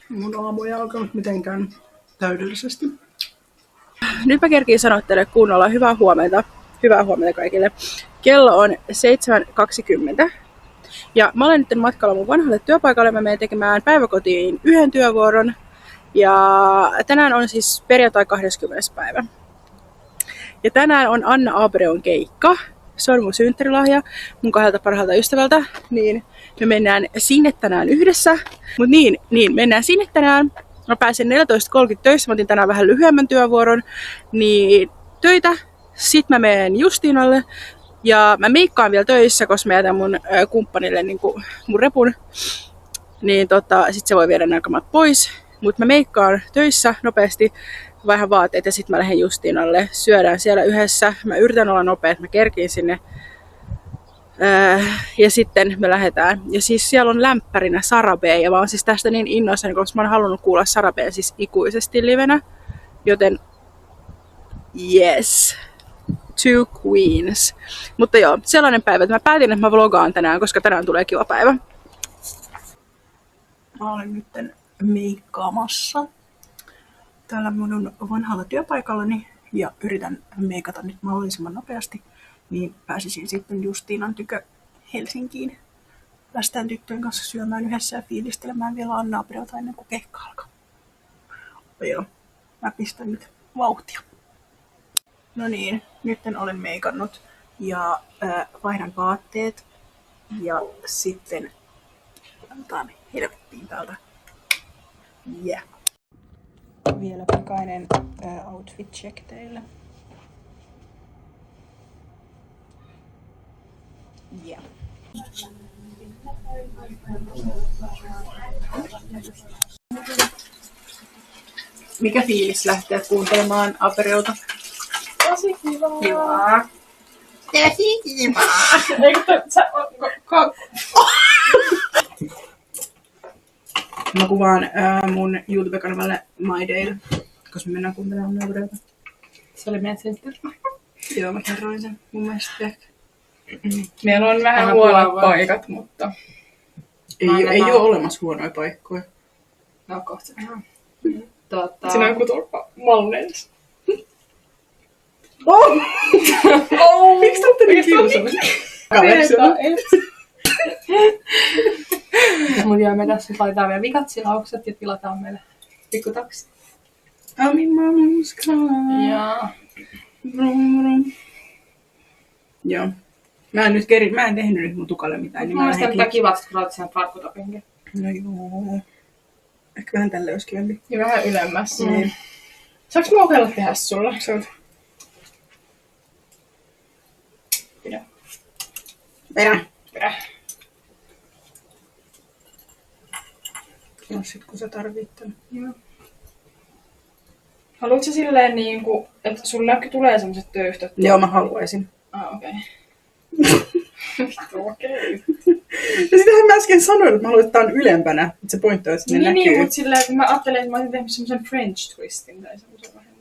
Mun aamu ei alkanut mitenkään täydellisesti. Nyt mä kerkiin sanoa teille kunnolla hyvää huomenta. Hyvää huomenta kaikille. Kello on 7.20. Ja mä olen nyt matkalla mun vanhalle työpaikalle. Mä menen tekemään päiväkotiin yhden työvuoron. Ja tänään on siis perjantai 20. päivä. Ja tänään on Anna Abreon keikka. Se on mun synttärilahja mun 2 parhaalta ystävältä. Niin me mennään sinne tänään yhdessä. Mut niin, mennään sinne tänään. Mä pääsen 14.30 töissä. Mä otin tänään vähän lyhyemmän työvuoron. Niin töitä. Sitten mä menen Justiinalle. Ja mä meikkaan vielä töissä, koska mä jätän mun kumppanille niin mun repun. Niin sit se voi viedä nämä kamat pois. Mut mä meikkaan töissä nopeasti. Vaihan vaatteet ja sitten mä lähden Justiinalle. Syödään siellä yhdessä. Mä yritän olla nopea, että mä kerkiin sinne. Ja sitten me lähdetään. Ja siis siellä on lämpärinä Sara B. Ja mä oon siis tästä niin innoissani, koska mä oon halunnut kuulla Sara B. siis ikuisesti livenä. Joten yes. 2 queens. Mutta joo, sellainen päivä, että mä päätin, että mä vlogaan tänään, koska tänään tulee kiva päivä. Mä olen nyt meikkaamassa täällä mun vanhalla työpaikallani ja yritän meikata nyt mahdollisimman nopeasti, niin pääsisin sitten Justiinan tykö Helsinkiin. Päästään tyttöjen kanssa syömään yhdessä ja fiilistelemään vielä Anna Abreota ennen kuin keikka alkaa. Joo, mä pistän nyt vauhtia. No niin, nyt olen meikannut ja vaihdan vaatteet ja sitten otetaan helvettiin täältä. Yeah. Vielä pikainen outfit check teille. Yeah. Mikä fiilis lähteä kuuntelemaan Abreota? Tosi kivaa. Kivaa. Tosi kivaa. Eikö sä Mä kuvaan mun YouTube-kanavalle My Day, koska me mennään kuuntelemaan Abreota. Se oli meidän sentteri. Joo, mä kerroin sen mun mielestä ehkä. Meillä on vähän huonot paikat, mutta Ei ole olemassa huonoja paikkoja. no kohta. Siinä Siinä on joku turpa Malnens. Miksi te olette niin kiusallisia? Mut joo, me tässä laitetaan vielä vikatsilaukset ja tilataan meille pikkutaksi. I'm in my mom's car. Ja Brum, brum. Joo. Mä en tehnyt nyt mun tukalle mitään. Niin mä mielestäni tää kivaksi, kun laitat sen farkkutopinkin. No joo. Ehkä vähän tälle olisi kivempi. Ja vähän ylemmäs. Niin. Saanko mä kokeilla tehdä sulla? Saat. Pidä. Perä. No sit kun sä tarvit tän. Joo. Haluatko sä silleen niinku, että sulle tulee semmoset töyhtöt? Joo, mä haluaisin. Okei. Okei. Ja sitähän mä äsken sanoin, että mä haluan, että tää on ylempänä. Että se pointti on, että ne näkyy. Niin, mutta silleen, että mä ajattelin, että mä olisin tehnyt semmosen French twistin tai semmosen vähän.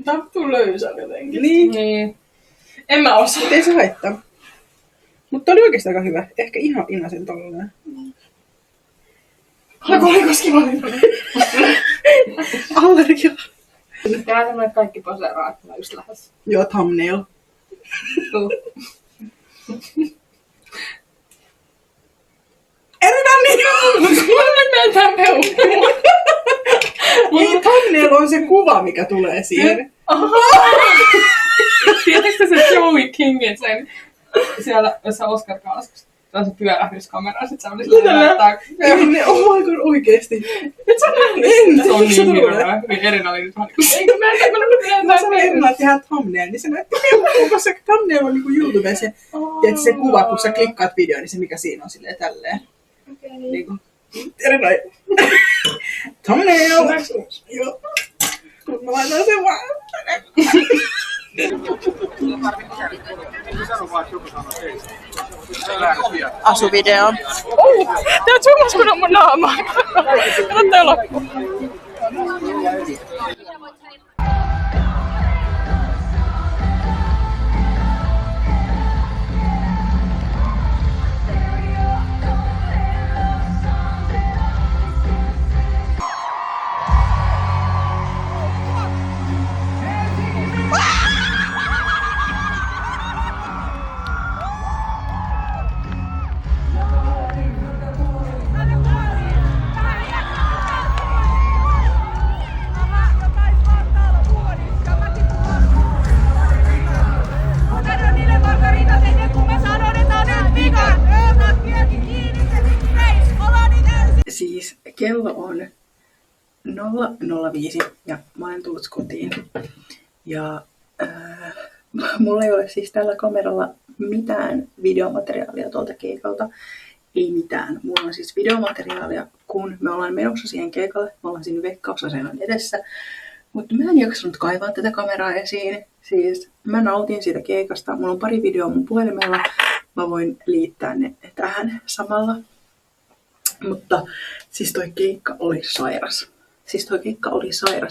Taptuu löysä jotenkin. Niin. En mä osaa. Mut ei se haittaa. Mutta oli oikeesti aika hyvä. Ehkä ihan inasen tollanen. Oliko koski valinta? Allergia. Tehdään semmoinen, että kaikki poseeraa, että mä just lähes. Joo, thumbnail. Erina niin! Mä mentään peukkuun. Niin, thumbnail on se kuva, mikä tulee siihen. Tiedätkö se Joey Kingin sen siellä jossain Oscar-kalaskussa? Se on se pyörähdyskamera, sit se oli silleen näyttää. Oh my god, oikeesti. Et sä nähnyt? Se on niin hyvä. Niin Erina oli nyt vaan niinku, eikö mä en nähnyt? Mä sanoin Erina, että tehdään thumbnail, niin se näytti peukkuun, koska se thumbnail on niinku YouTubeen se, tiedätkö, se kuva, kun sä klikkaat videoon, niin se mikä siinä on silleen tälleen. Okei. Niinku. Erina, thumbnail! Joo. Mut mä laitan sen vaan. Asuvideo. Tää zoomas mun naamaa. Kato toi loppu. kello on 0:05 ja mä olen tullut kotiin. Ja mulla ei ole siis tällä kameralla mitään videomateriaalia tuolta keikalta. Ei mitään. Mulla on siis videomateriaalia, kun me ollaan menossa siihen keikalle. Me ollaan siinä Veikkausaseman edessä. Mutta mä en jaksanut kaivaa tätä kameraa esiin. Siis mä nautin siitä keikasta. Mulla on pari videoa mun puhelimella. Mä voin liittää ne tähän samalla. Mutta siis toi keikka oli sairas.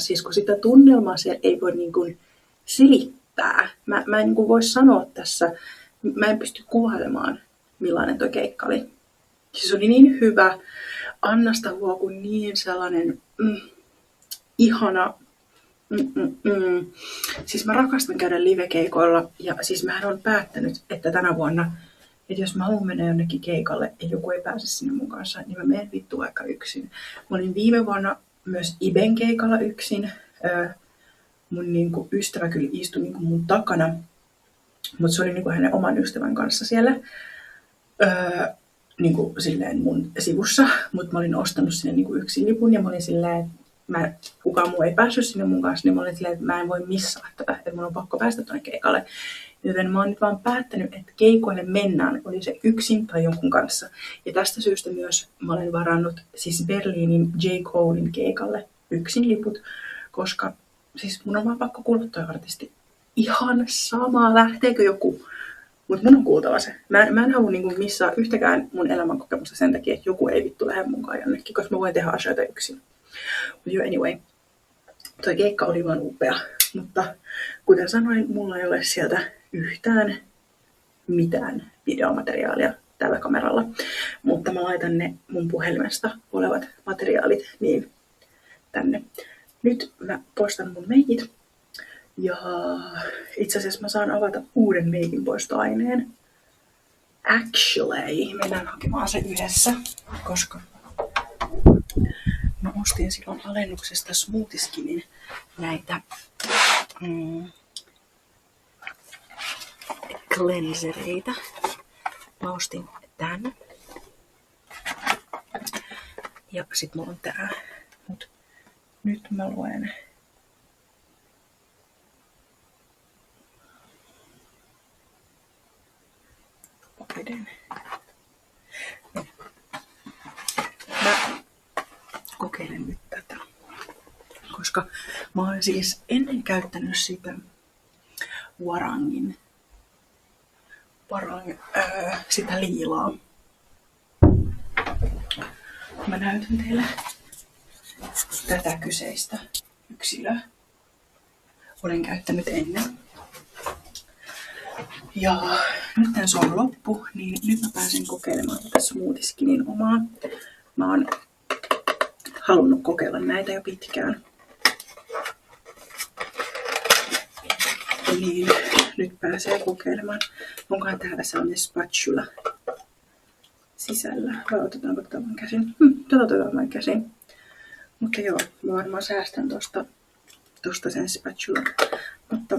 Siis kun sitä tunnelmaa se ei voi niin kuin selittää. Mä en niin kuin voi sanoa tässä. Mä en pysty kuvailemaan, millainen toi keikka oli. Siis oli niin hyvä. Annasta huokui niin sellainen ihana. Siis mä rakastan käydä livekeikoilla. Ja siis mähän on päättänyt, että tänä vuonna, että jos mä haluan mennä jonnekin keikalle ja joku ei pääse sinne mun kanssa, niin mä menen vittu vaikka yksin. Mä olin viime vuonna myös Iben keikalla yksin. Mun niinku ystävä kyllä istui niinku mun takana. Mutta se oli niinku hänen oman ystävän kanssa siellä. Niinku silleen mun sivussa, mutta mä olin ostanut sinne niinku yksin lipun ja mä olin silleen, kukaan muu ei päässyt sinne mun kanssa, niin mä olin silleen, että mä en voi missaa tätä, että mun on pakko päästä tuonne keikalle. Joten mä oon nyt vaan päättänyt, että keikoille mennään, oli se yksin tai jonkun kanssa. Ja tästä syystä myös mä olen varannut siis Berliinin J. Colein keikalle yksin liput, koska siis mun on vaan pakko kuulla toi artisti. Ihan sama, lähteekö joku. Mutta mun on kuultava se. Mä en halua niinku missaa yhtäkään mun elämänkokemusta sen takia, että joku ei vittu lähde munkaan jonnekin, koska mä voin tehdä asioita yksin. Mutta joo, anyway. Toi keikka oli vaan upea. Mutta kuten sanoin, mulla ei ole sieltä yhtään mitään videomateriaalia tällä kameralla. Mutta mä laitan ne mun puhelimesta olevat materiaalit niin tänne. Nyt mä postan mun meikit. Ja itse asiassa mä saan avata uuden meikin poistoaineen. Actually, mennään hakemaan se yhdessä, koska mä ostin silloin alennuksesta Smoothie Skinin näitä cleansereita. Mä ostin tän. Ja sit mulla on tää. Mut nyt mä luen. Mä kokeilen nyt tätä, koska mä olen siis ennen käyttänyt sitä sitä liilaa. Mä näytän teille tätä kyseistä yksilöä. Olen käyttänyt ennen. Ja nyt se on loppu, niin nyt mä pääsen kokeilemaan tätä Smoothie Skinin omaa. Mä oon halunnut kokeilla näitä jo pitkään. Niin nyt pääsee kokeilemaan. Onkohan täällä sellainen spatula sisällä? Vai otetaanko tätä vaan käsin? Tätä otetaan vaan käsin. Mutta joo, mä varmaan säästän tosta sen spatula. Mutta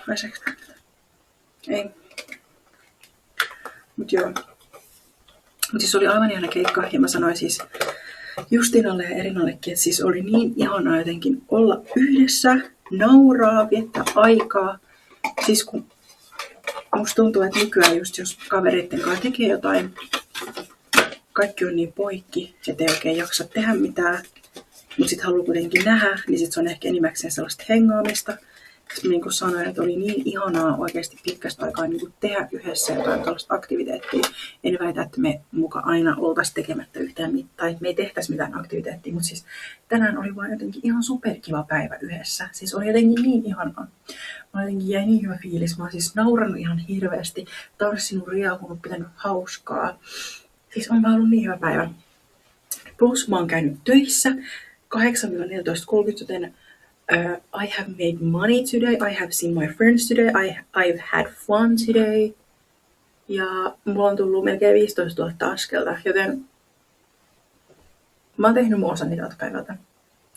pääseekö tätä? Ei. Mut joo. Mut siis oli aivan ihana keikka ja mä sanoin siis Justiinalle ja Erinallekin, että siis oli niin ihanaa jotenkin olla yhdessä, nauraa, viettää aikaa. Siis kun musta tuntuu, että nykyään just jos kavereitten kanssa tekee jotain, kaikki on niin poikki, ettei oikein jaksa tehdä mitään. Mut sit haluaa kuitenkin nähdä, niin sit se on ehkä enimmäkseen sellaista hengaamista. Niin kuin sanoin, että oli niin ihanaa oikeasti pitkästä aikaa niin kuin tehdä yhdessä jotain tällaista aktiviteettia. En väitä, että me muka aina oltaisiin tekemättä yhtään mitään, että me ei tehtäisi mitään aktiviteettia, mutta siis tänään oli vaan jotenkin ihan superkiva päivä yhdessä. Siis oli jotenkin niin ihanaa. Mä jotenkin jäi niin hyvä fiilis. Mä oon siis naurannut ihan hirveästi, tanssinut, riehunut, pitänyt hauskaa. Siis on vaan ollut niin hyvä päivä. Plus mä oon käynyt töissä 8-14:30, joten I have made money today, I have seen my friends today, I've had fun today. Ja mulla on tullut melkein 15 000 askelta, joten mä oon tehnyt mun osan tältä päivältä.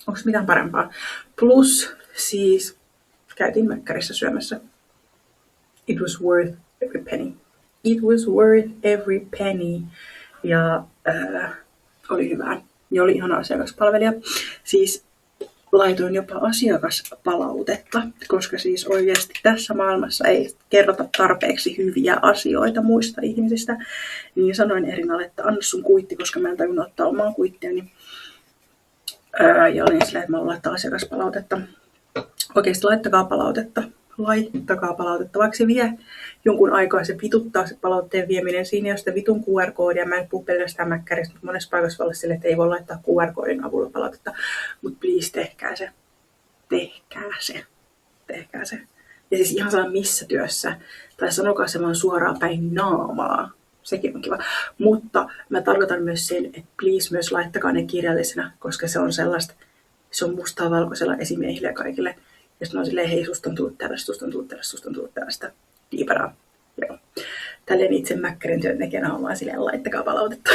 Onko mitään parempaa? Plus siis käytiin mäkkärissä syömässä. It was worth every penny. It was worth every penny. Ja oli hyvää. ja oli ihana asiakaspalvelija. Siis laitoin jopa asiakaspalautetta, koska siis oikeasti tässä maailmassa ei kerrota tarpeeksi hyviä asioita muista ihmisistä. Niin sanoin Erinalle, että anna sun kuitti, koska mä en tajunnut ottaa omaa kuittiani. Ja olin silleen, että mä laittaa asiakaspalautetta. Oikeasti laittakaa palautetta. Laittakaa palautetta, vaikka se vie jonkun aikaa, se vituttaa se palautteen vieminen. Siinä ei ole sitä vitun QR-koodia. Mä en puhu pelkästään mäkkäristä, mutta monessa paikassa voi olla sille, että ei voi laittaa QR-koodin avulla palautetta. Mutta please, tehkää se. Tehkää se. Tehkää se. Ja siis ihan sama missä työssä. Tai sanokaa se vaan suoraan päin naamaa. Sekin on kiva. Mutta mä tarkoitan myös sen, että please myös laittakaa ne kirjallisena, koska se on sellaista, se on mustaa valkoisella esimiehille ja kaikille. Ja sitten on silleen, hei, susta on tullut tällaista, susta on tullut tällaista, susta on tullut tällaista. Diiparaa. Joo. Tälleen itse mäkkärin työntekijänä on vaan silleen, laittakaa palautetta.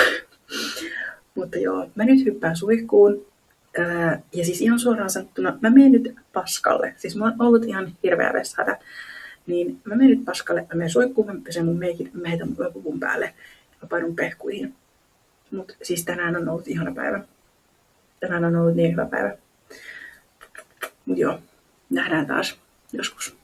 Mutta joo, mä nyt hyppään suihkuun. Ja siis ihan suoraan sanottuna, mä menen nyt paskalle. Siis mä oon ollut ihan hirveä vessahätä. Niin mä menen nyt paskalle, mä menen suihkuun, mä pesen mun meikin, mä heitän mun puvun päälle ja painun pehkuihin. Mut siis tänään on ollut ihana päivä. Tänään on ollut niin hyvä päivä. Mut joo, nähdään taas joskus.